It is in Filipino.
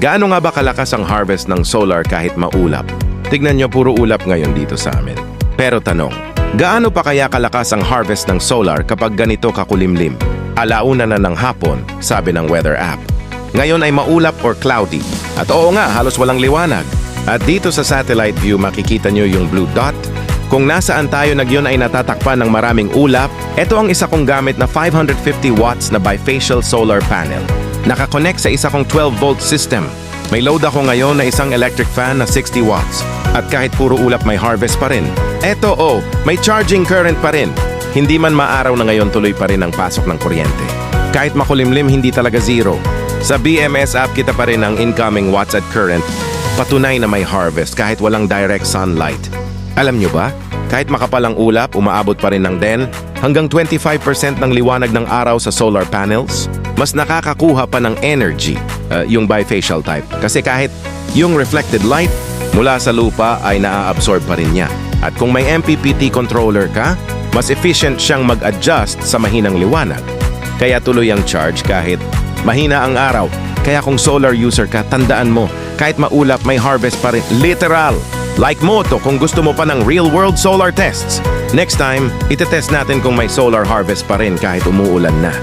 Gaano nga ba kalakas ang harvest ng solar kahit maulap? Tignan nyo, puro ulap ngayon dito sa amin. Pero tanong, gaano pa kaya kalakas ang harvest ng solar kapag ganito kakulimlim? Alauna na ng hapon, sabi ng weather app. Ngayon ay maulap or cloudy. At oo nga, halos walang liwanag. At dito sa satellite view makikita nyo yung blue dot. Kung nasaan tayo nagyon ay natatakpan ng maraming ulap, ito ang isa kong gamit na 550 watts na bifacial solar panel. Nakakonect sa isa kong 12-volt system. May load ako ngayon na isang electric fan na 60 watts. At kahit puro ulap may harvest pa rin. Eto may charging current pa rin. Hindi man maaraw na ngayon tuloy pa rin ang pasok ng kuryente. Kahit makulimlim hindi talaga zero. Sa BMS app kita pa rin ang incoming watts at current. Patunay na may harvest kahit walang direct sunlight. Alam nyo ba? Kahit makapal ang ulap, umaabot pa rin ng den hanggang 25% ng liwanag ng araw sa solar panels. Mas nakakakuha pa ng energy, yung bifacial type. Kasi kahit yung reflected light mula sa lupa ay naa-absorb pa rin niya. At kung may MPPT controller ka, mas efficient siyang mag-adjust sa mahinang liwanag. Kaya tuloy ang charge kahit mahina ang araw. Kaya kung solar user ka, tandaan mo, kahit maulap may harvest pa rin. Literal! Like Moto kung gusto mo pa ng real-world solar tests. Next time, itetest natin kung may solar harvest pa rin kahit umuulan na.